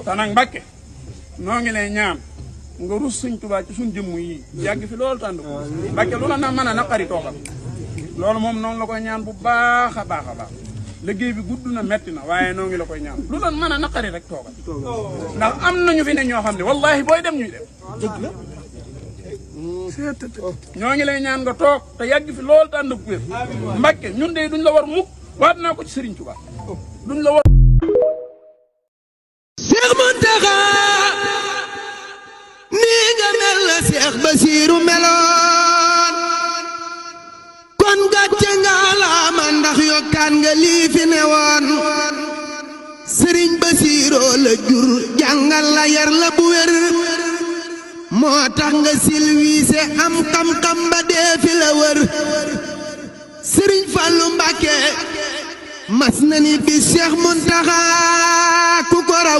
te nag Mbàkke noo ngi lay ñaan nga rus Sëñ Tuubaa ci suñ jëmm yi yàgg fi loolu tànd ko Mbàkke lu la na mën a naqari toogal loolu moom noonu la koy ñaan bu baax a baax a baax liggéey bi gudd na metti na waaye noo ngi la koy ñaan lu doon mën a naqari rek toogal ndax am nañu fi ne ñoo xam ne wallahi booy dem ñuy dem dëgg la ñoo ngi lay ñaan nga toog te yàgg fi loolu tànd ko wér Mbàkke ñun de duñ la war mukk waat naa ko ci Sëriñ Tuubaa duñ la war Seex Muntaxa nii nga mel la Seex Basiiru meloon kon gàcce nga laama ndax yokkaan nga lii fi newoon Sëriñ Basiiroo la jur jàngal la yar la bu wér moo tax nga silwiise am xam-xam ba dee fi la wër Sëriñ Fallu Mbàkke mas na ni bi Seex Muntaxa ku ko raw